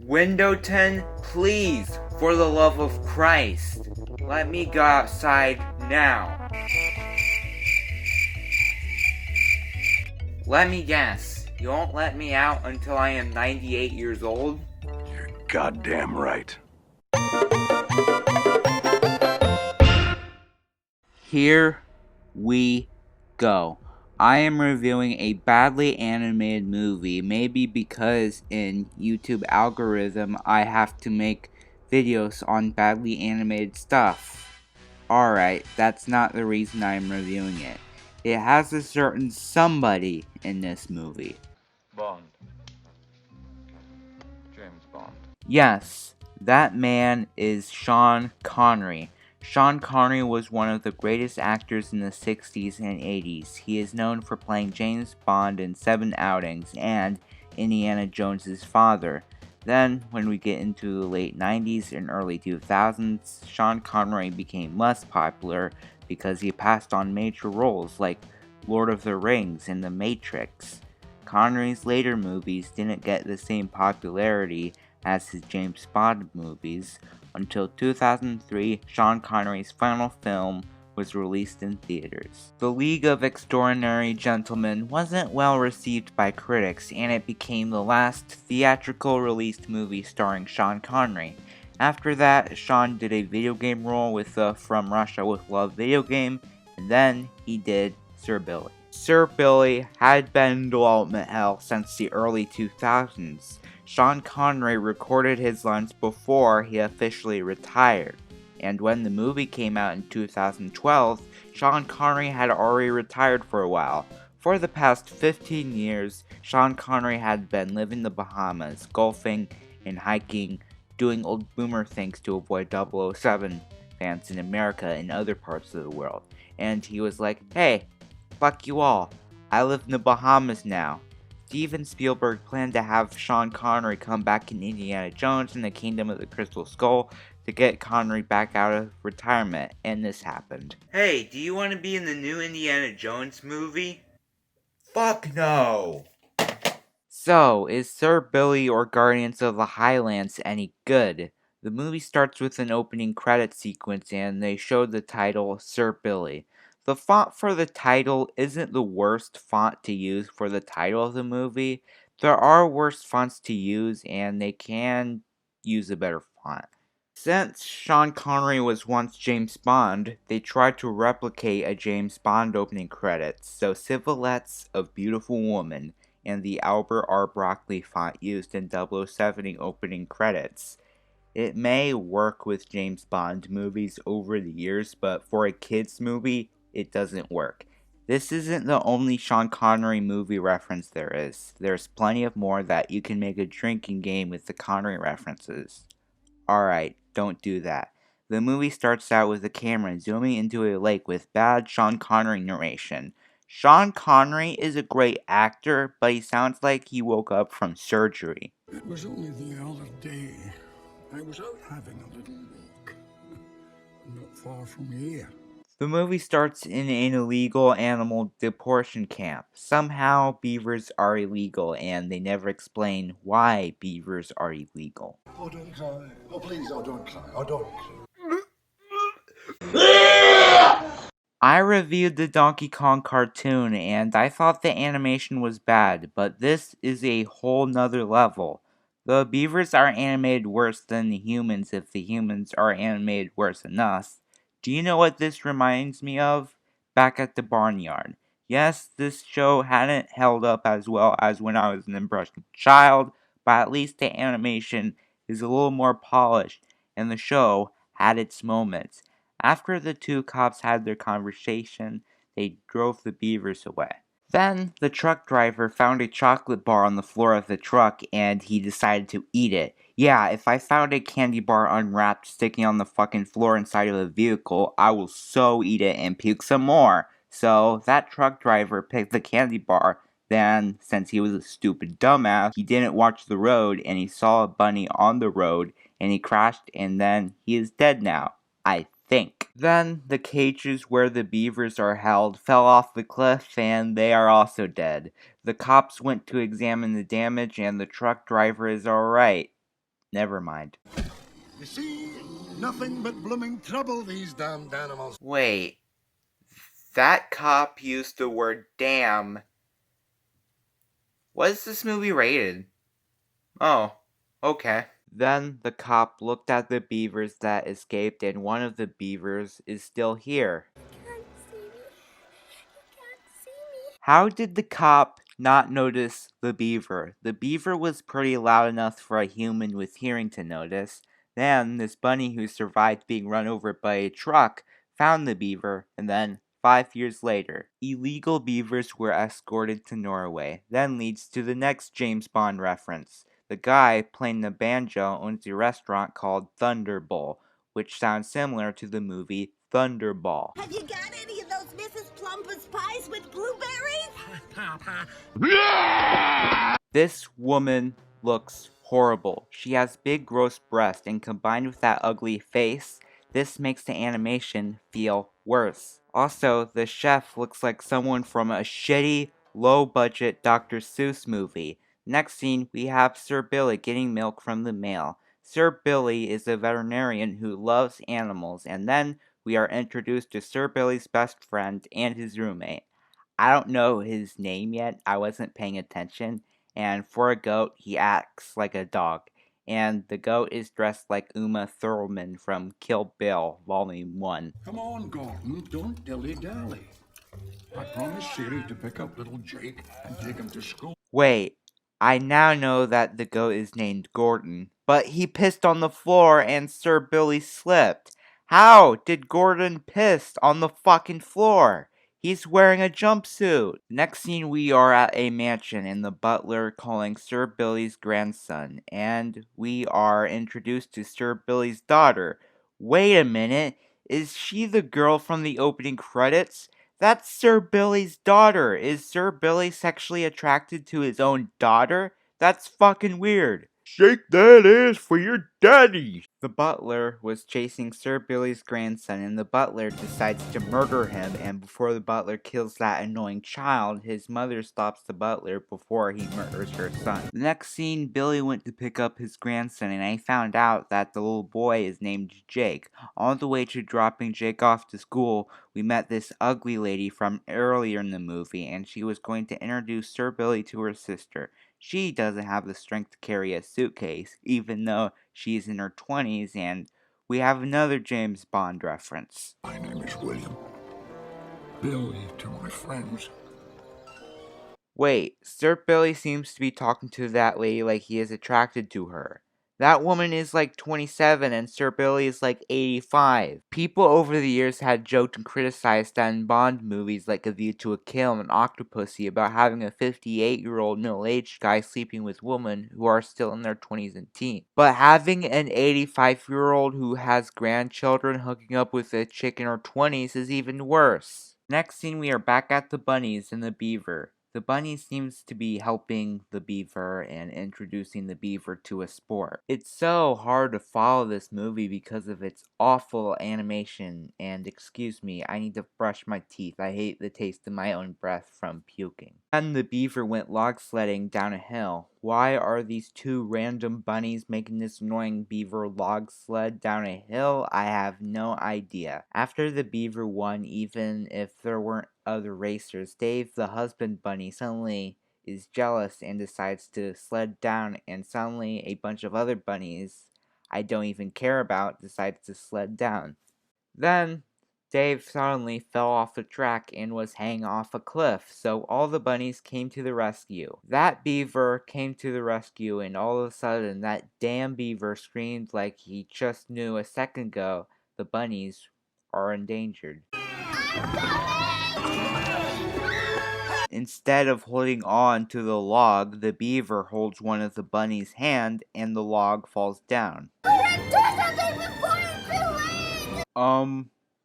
Windowton, please, for the love of Christ, let me go outside now. Let me guess, you won't let me out until I am 98 years old? You're goddamn right. Here we go. I am reviewing a badly animated movie, maybe because in YouTube algorithm I have to make videos on badly animated stuff. Alright, that's not the reason I'm reviewing it. It has a certain somebody in this movie. Bond. James Bond. Yes, that man is Sean Connery. Sean Connery was one of the greatest actors in the 60s and 80s. He is known for playing James Bond in 7 Outings and Indiana Jones's father. Then, when we get into the late 90s and early 2000s, Sean Connery became less popular because he passed on major roles like Lord of the Rings and The Matrix. Connery's later movies didn't get the same popularity as his James Bond movies until 2003. Sean Connery's final film was released in theaters. The League of Extraordinary Gentlemen wasn't well received by critics, and it became the last theatrical released movie starring Sean Connery. After that, Sean did a video game role with the From Russia with Love video game, and then he did Sir Billy. Sir Billy had been in development hell since the early 2000s. Sean Connery recorded his lines before he officially retired, and when the movie came out in 2012, Sean Connery had already retired for a while. For the past 15 years, Sean Connery had been living the Bahamas, golfing and hiking, doing old boomer things to avoid 007 fans in America and other parts of the world. And he was like, hey, fuck you all, I live in the Bahamas now. Steven Spielberg planned to have Sean Connery come back in Indiana Jones and the Kingdom of the Crystal Skull to get Connery back out of retirement, and this happened. Hey, do you want to be in the new Indiana Jones movie? Fuck no! So, is Sir Billy or Guardians of the Highlands any good? The movie starts with an opening credit sequence and they show the title Sir Billy. The font for the title isn't the worst font to use for the title of the movie. There are worse fonts to use and they can use a better font. Since Sean Connery was once James Bond, they tried to replicate a James Bond opening credits, so Silhouettes of Beautiful Woman and the Albert R. Broccoli font used in 007 opening credits. It may work with James Bond movies over the years, but for a kids movie, it doesn't work. This isn't the only Sean Connery movie reference there is. There's plenty of more that you can make a drinking game with the Connery references. Alright, don't do that. The movie starts out with the camera zooming into a lake with bad Sean Connery narration. Sean Connery is a great actor, but he sounds like he woke up from surgery. It was only the other day. I was out having a little walk. Not far from here. The movie starts in an illegal animal deportation camp. Somehow, beavers are illegal, and they never explain why beavers are illegal. Oh, don't cry. Oh, please, oh, don't cry. Oh, don't cry. I reviewed the Donkey Kong cartoon and I thought the animation was bad, but this is a whole nother level. The beavers are animated worse than the humans if the humans are animated worse than us. Do you know what this reminds me of? Back at the barnyard. Yes, this show hadn't held up as well as when I was an impressionable child, but at least the animation is a little more polished and the show had its moments. After the two cops had their conversation, they drove the beavers away. Then, the truck driver found a chocolate bar on the floor of the truck and he decided to eat it. Yeah, if I found a candy bar unwrapped sticking on the fucking floor inside of a vehicle, I will so eat it and puke some more. So, that truck driver picked the candy bar. Then, since he was a stupid dumbass, he didn't watch the road and he saw a bunny on the road and he crashed and then he is dead now. I think. Then the cages where the beavers are held fell off the cliff and they are also dead. The cops went to examine the damage and the truck driver is alright. never mind. You see, nothing but blooming trouble, these damned animals. Wait, that cop used the word damn. What is this movie rated? Oh, okay. Then the cop looked at the beavers that escaped, and one of the beavers is still here. How did the cop not notice the beaver? The beaver was pretty loud enough for a human with hearing to notice. Then this bunny who survived being run over by a truck found the beaver, and then 5 years later, illegal beavers were escorted to Norway. Then leads to the next James Bond reference. The guy playing the banjo owns a restaurant called Thunderball, which sounds similar to the movie Thunderball. Have you got any of those Mrs. Plumper's pies with blueberries? This woman looks horrible. She has big gross breasts, and combined with that ugly face, this makes the animation feel worse. Also, the chef looks like someone from a shitty, low-budget Dr. Seuss movie. Next scene, we have Sir Billy getting milk from the mail. Sir Billy is a veterinarian who loves animals, and then we are introduced to Sir Billy's best friend and his roommate. I don't know his name yet, I wasn't paying attention, and for a goat, he acts like a dog. And the goat is dressed like Uma Thurman from Kill Bill, Volume 1. Come on, Gordon, don't dilly-dally. I promised Siri to pick up little Jake and take him to school. Wait, I now know that the goat is named Gordon, but he pissed on the floor and Sir Billy slipped. How did Gordon piss on the fucking floor? He's wearing a jumpsuit. Next scene, we are at a mansion and the butler calling Sir Billy's grandson, and we are introduced to Sir Billy's daughter. Wait a minute, is she the girl from the opening credits? That's Sir Billy's daughter. Is Sir Billy sexually attracted to his own daughter? That's fucking weird. Shake that ass for your daddy! The butler was chasing Sir Billy's grandson, and the butler decides to murder him, and before the butler kills that annoying child, his mother stops the butler before he murders her son. The next scene, Billy went to pick up his grandson, and I found out that the little boy is named Jake. On the way to dropping Jake off to school, we met this ugly lady from earlier in the movie, and she was going to introduce Sir Billy to her sister. She doesn't have the strength to carry a suitcase, even though she's in her 20s, and we have another James Bond reference. My name is William. Billy to my friends. Wait, Sir Billy seems to be talking to that lady like he is attracted to her. That woman is like 27 and Sir Billy is like 85. People over the years had joked and criticized that in Bond movies like A View to a Kill and Octopussy about having a 58-year-old middle-aged guy sleeping with women who are still in their 20s and teens. But having an 85-year-old who has grandchildren hooking up with a chick in her 20s is even worse. Next scene, we are back at the bunnies and the beaver. The bunny seems to be helping the beaver and introducing the beaver to a sport. It's so hard to follow this movie because of its awful animation, and excuse me, I need to brush my teeth. I hate the taste of my own breath from puking. Then the beaver went log sledding down a hill. Why are these two random bunnies making this annoying beaver log sled down a hill? I have no idea. After the beaver won, even if there weren't other racers, Dave, the husband bunny, suddenly is jealous and decides to sled down, and suddenly a bunch of other bunnies I don't even care about decides to sled down. Then Dave suddenly fell off the track and was hanging off a cliff, so all the bunnies came to the rescue. That beaver came to the rescue, and all of a sudden that damn beaver screamed like he just knew a second ago the bunnies are endangered. Instead of holding on to the log, the beaver holds one of the bunny's hand and the log falls down.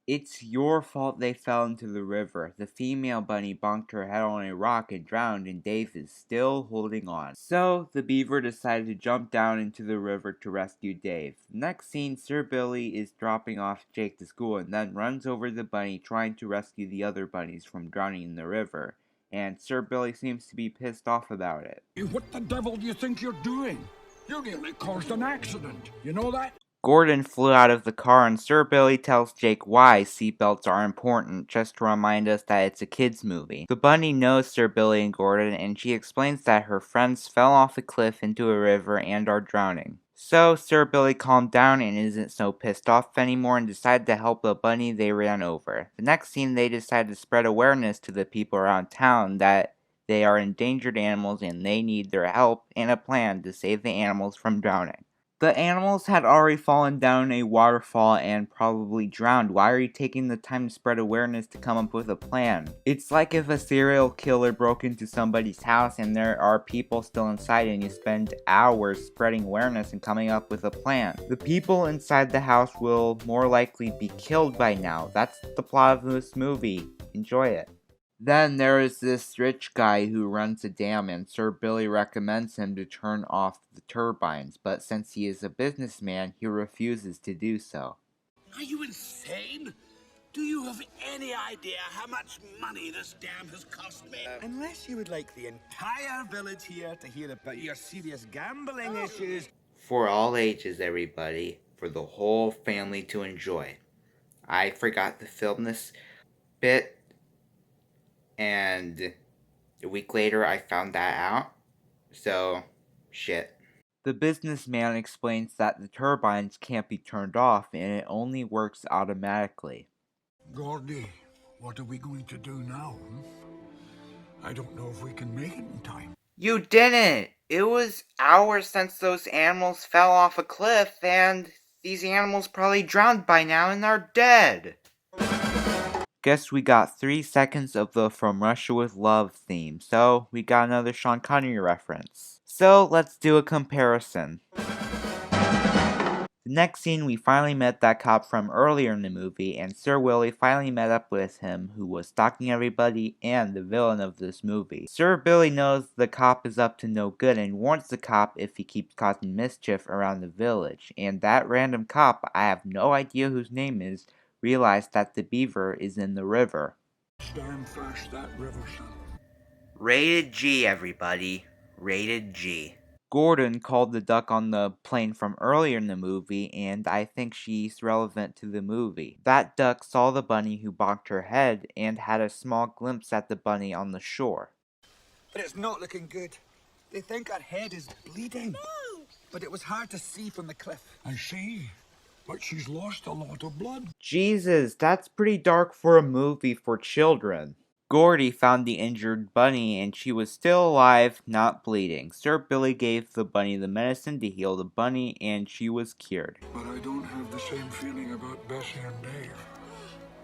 It's your fault they fell into the river. The female bunny bonked her head on a rock and drowned, and Dave is still holding on. So, the beaver decided to jump down into the river to rescue Dave. Next scene, Sir Billy is dropping off Jake to school and then runs over the bunny trying to rescue the other bunnies from drowning in the river. And Sir Billy seems to be pissed off about it. What the devil do you think you're doing? You nearly caused an accident. You know that? Gordon flew out of the car and Sir Billy tells Jake why seatbelts are important, just to remind us that it's a kids movie. The bunny knows Sir Billy and Gordon, and she explains that her friends fell off a cliff into a river and are drowning. So Sir Billy calmed down and isn't so pissed off anymore and decided to help the bunny they ran over. The next scene, they decide to spread awareness to the people around town that they are endangered animals and they need their help and a plan to save the animals from drowning. The animals had already fallen down a waterfall and probably drowned. Why are you taking the time to spread awareness to come up with a plan? It's like if a serial killer broke into somebody's house and there are people still inside and you spend hours spreading awareness and coming up with a plan. The people inside the house will more likely be killed by now. That's the plot of this movie. Enjoy it. Then there is this rich guy who runs a dam and Sir Billy recommends him to turn off the turbines, but since he is a businessman, he refuses to do so. Are you insane? Do you have any idea how much money this dam has cost me? Unless you would like the entire village here to hear about your serious gambling issues. For all ages, everybody, for the whole family to enjoy. I forgot to film this bit, and a week later I found that out, so shit. The businessman explains that the turbines can't be turned off and it only works automatically. Gordy, what are we going to do now? I don't know if we can make it in time. You didn't! It was hours since those animals fell off a cliff and these animals probably drowned by now and are dead. Guess we got 3 seconds of the From Russia with Love theme, so we got another Sean Connery reference. So let's do a comparison. The next scene, we finally met that cop from earlier in the movie, and Sir Willie finally met up with him, who was stalking everybody and the villain of this movie. Sir Billy knows the cop is up to no good and warns the cop if he keeps causing mischief around the village, and that random cop, I have no idea whose name is, realized that the beaver is in the river. Stand first, that river, son. Rated G, everybody. Rated G. Gordon called the duck on the plane from earlier in the movie, and I think she's relevant to the movie. That duck saw the bunny who bonked her head and had a small glimpse at the bunny on the shore. But it's not looking good. They think her head is bleeding. No! But it was hard to see from the cliff. I see. But she's lost a lot of blood. Jesus, that's pretty dark for a movie for children. Gordy found the injured bunny and she was still alive, not bleeding. Sir Billy gave the bunny the medicine to heal the bunny and she was cured. But I don't have the same feeling about Bessie and Dave.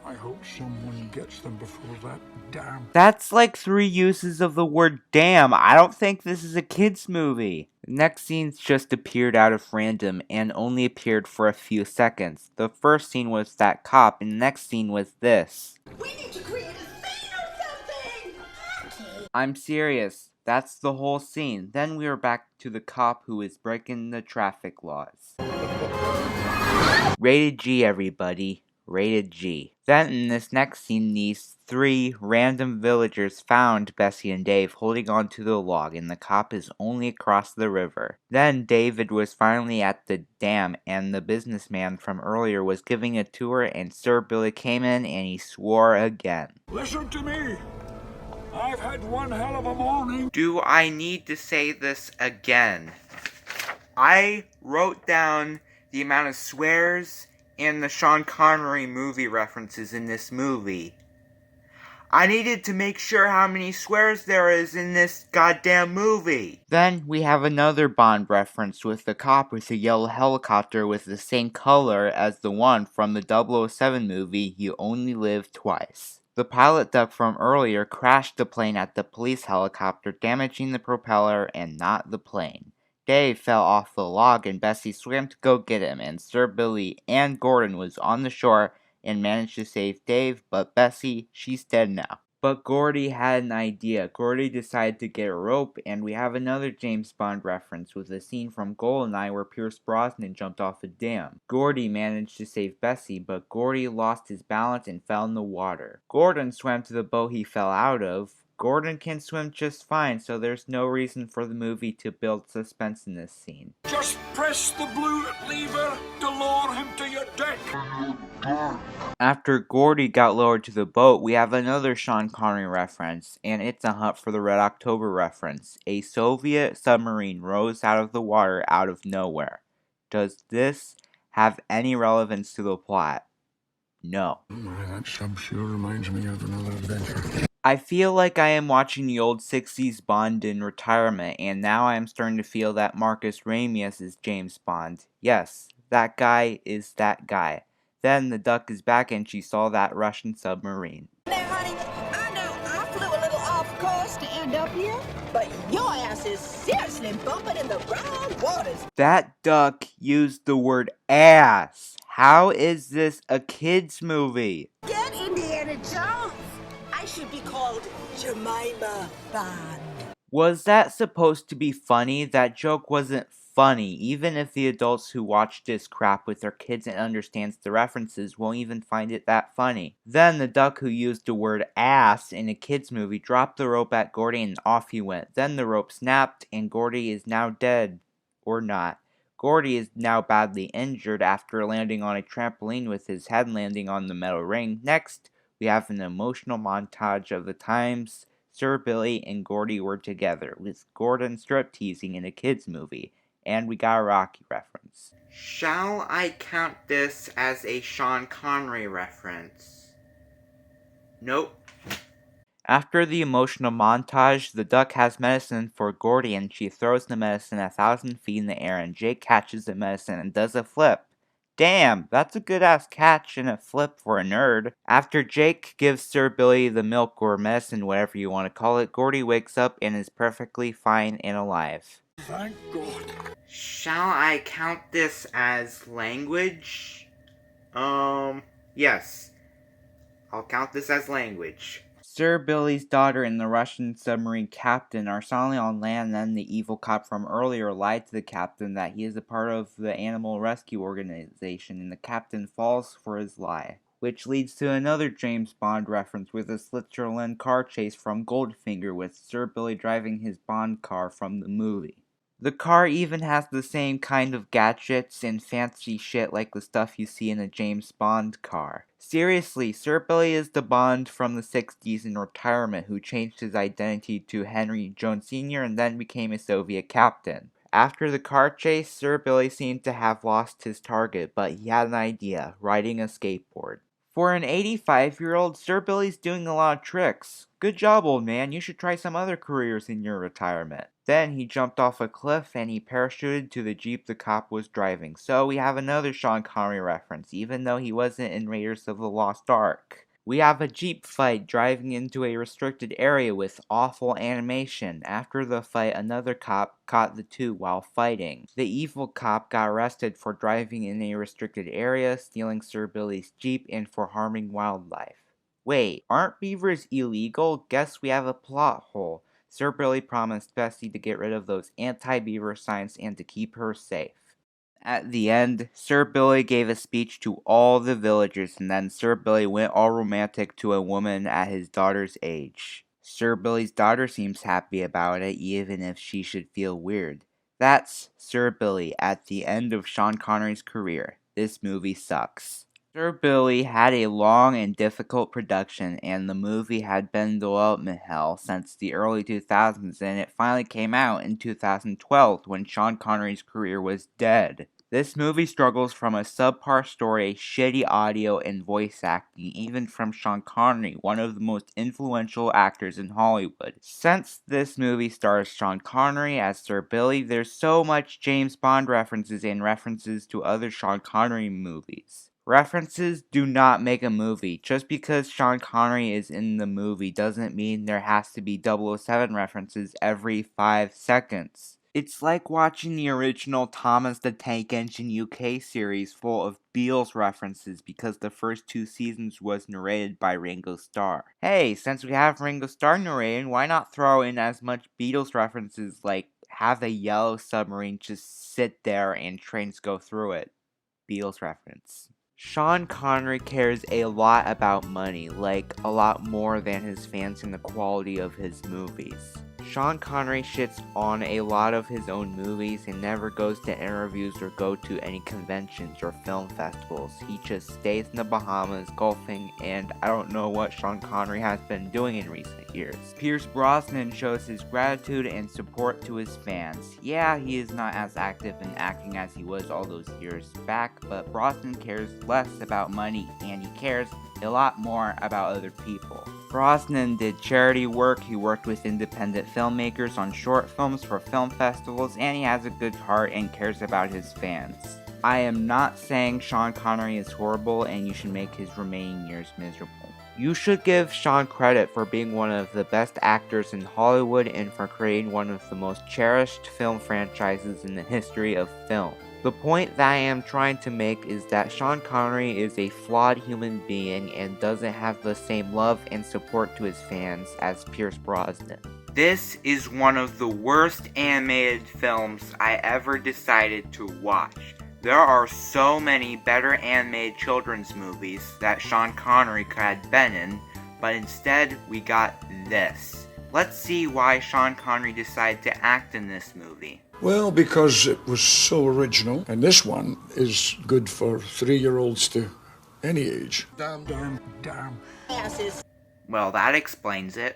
I hope someone gets them before that dam. That's like 3 uses of the word damn. I don't think this is a kid's movie. The next scenes just appeared out of random and only appeared for a few seconds. The first scene was that cop and the next scene was this. We need to create a scene or something! I'm serious. That's the whole scene. Then we are back to the cop who is breaking the traffic laws. Rated G, everybody. Rated G. Then in this next scene, these 3 random villagers found Bessie and Dave holding onto the log and the cop is only across the river. Then David was finally at the dam and the businessman from earlier was giving a tour and Sir Billy came in and he swore again. Listen to me. I've had one hell of a morning. Do I need to say this again? I wrote down the amount of swears and the Sean Connery movie references in this movie. I needed to make sure how many swears there is in this goddamn movie. Then we have another Bond reference with the cop with the yellow helicopter with the same color as the one from the 007 movie You Only Live Twice. The pilot duck from earlier crashed the plane at the police helicopter, damaging the propeller and not the plane. Dave fell off the log and Bessie swam to go get him, and Sir Billy and Gordon was on the shore and managed to save Dave, but Bessie, she's dead now. But Gordy had an idea. Gordy decided to get a rope, and we have another James Bond reference with a scene from GoldenEye where Pierce Brosnan jumped off a dam. Gordy managed to save Bessie, but Gordy lost his balance and fell in the water. Gordon swam to the boat he fell out of, Gordon can swim just fine, so there's no reason for the movie to build suspense in this scene. Just press the blue lever to lower him to your deck. After Gordy got lowered to the boat, we have another Sean Connery reference, and it's a Hunt for the Red October reference. A Soviet submarine rose out of the water out of nowhere. Does this have any relevance to the plot? No. That sub sure reminds me of another adventure. I feel like I am watching the old 60s Bond in retirement, and now I am starting to feel that Marcus Ramius is James Bond. Yes, that guy is that guy. Then the duck is back and she saw that Russian submarine. Now, honey, I know I flew a little off course to end up here, but your ass is seriously bumping in the wrong waters. That duck used the word ass. How is this a kid's movie? Get Indiana Jones. I should be called Jemima Bond. Was that supposed to be funny? That joke wasn't funny. Even if the adults who watch this crap with their kids and understands the references won't even find it that funny. Then the duck who used the word ass in a kid's movie dropped the rope at Gordy and off he went. Then the rope snapped and Gordy is now dead. Or not. Gordy is now badly injured after landing on a trampoline with his head landing on the metal ring. Next, we have an emotional montage of the times Sir Billy and Gordy were together, with Gordon strip-teasing in a kid's movie, and we got a Rocky reference. Shall I count this as a Sean Connery reference? Nope. After the emotional montage, the duck has medicine for Gordy and she throws the medicine 1,000 feet in the air and Jake catches the medicine and does a flip. Damn, that's a good-ass catch and a flip for a nerd. After Jake gives Sir Billy the milk or medicine, whatever you want to call it, Gordy wakes up and is perfectly fine and alive. Thank God. Shall I count this as language? Yes. I'll count this as language. Sir Billy's daughter and the Russian submarine captain are suddenly on land, and then the evil cop from earlier lied to the captain that he is a part of the animal rescue organization, and the captain falls for his lie. Which leads to another James Bond reference with a Switzerland car chase from Goldfinger with Sir Billy driving his Bond car from the movie. The car even has the same kind of gadgets and fancy shit like the stuff you see in a James Bond car. Seriously, Sir Billy is the Bond from the 60s in retirement who changed his identity to Henry Jones Sr. and then became a Soviet captain. After the car chase, Sir Billy seemed to have lost his target, but he had an idea, riding a skateboard. For an 85-year-old, Sir Billy's doing a lot of tricks. Good job, old man. You should try some other careers in your retirement. Then he jumped off a cliff and he parachuted to the jeep the cop was driving. So we have another Sean Connery reference, even though he wasn't in Raiders of the Lost Ark. We have a jeep fight driving into a restricted area with awful animation. After the fight, another cop caught the two while fighting. The evil cop got arrested for driving in a restricted area, stealing Sir Billy's jeep, and for harming wildlife. Wait, aren't beavers illegal? Guess we have a plot hole. Sir Billy promised Bessie to get rid of those anti-beaver signs and to keep her safe. At the end, Sir Billy gave a speech to all the villagers, and then Sir Billy went all romantic to a woman at his daughter's age. Sir Billy's daughter seems happy about it, even if she should feel weird. That's Sir Billy at the end of Sean Connery's career. This movie sucks. Sir Billy had a long and difficult production, and the movie had been in development hell since the early 2000s, and it finally came out in 2012 when Sean Connery's career was dead. This movie struggles from a subpar story, shitty audio, and voice acting, even from Sean Connery, one of the most influential actors in Hollywood. Since this movie stars Sean Connery as Sir Billy, there's so much James Bond references and references to other Sean Connery movies. References do not make a movie. Just because Sean Connery is in the movie doesn't mean there has to be 007 references every 5 seconds. It's like watching the original Thomas the Tank Engine UK series full of Beatles references because the first 2 seasons was narrated by Ringo Starr. Hey, since we have Ringo Starr narrating, why not throw in as much Beatles references like have a yellow submarine just sit there and trains go through it? Beatles reference. Sean Connery cares a lot about money, like a lot more than his fans and the quality of his movies. Sean Connery shits on a lot of his own movies and never goes to interviews or go to any conventions or film festivals. He just stays in the Bahamas golfing, and I don't know what Sean Connery has been doing in recent years. Pierce Brosnan shows his gratitude and support to his fans. Yeah, he is not as active in acting as he was all those years back, but Brosnan cares less about money and he cares a lot more about other people. Brosnan did charity work, he worked with independent filmmakers on short films for film festivals, and he has a good heart and cares about his fans. I am not saying Sean Connery is horrible and you should make his remaining years miserable. You should give Sean credit for being one of the best actors in Hollywood and for creating one of the most cherished film franchises in the history of film. The point that I am trying to make is that Sean Connery is a flawed human being and doesn't have the same love and support to his fans as Pierce Brosnan. This is one of the worst animated films I ever decided to watch. There are so many better animated children's movies that Sean Connery could have been in, but instead we got this. Let's see why Sean Connery decided to act in this movie. Well, because it was so original, and this one is good for 3-year-olds to any age. Damn. Asses. Well, that explains it.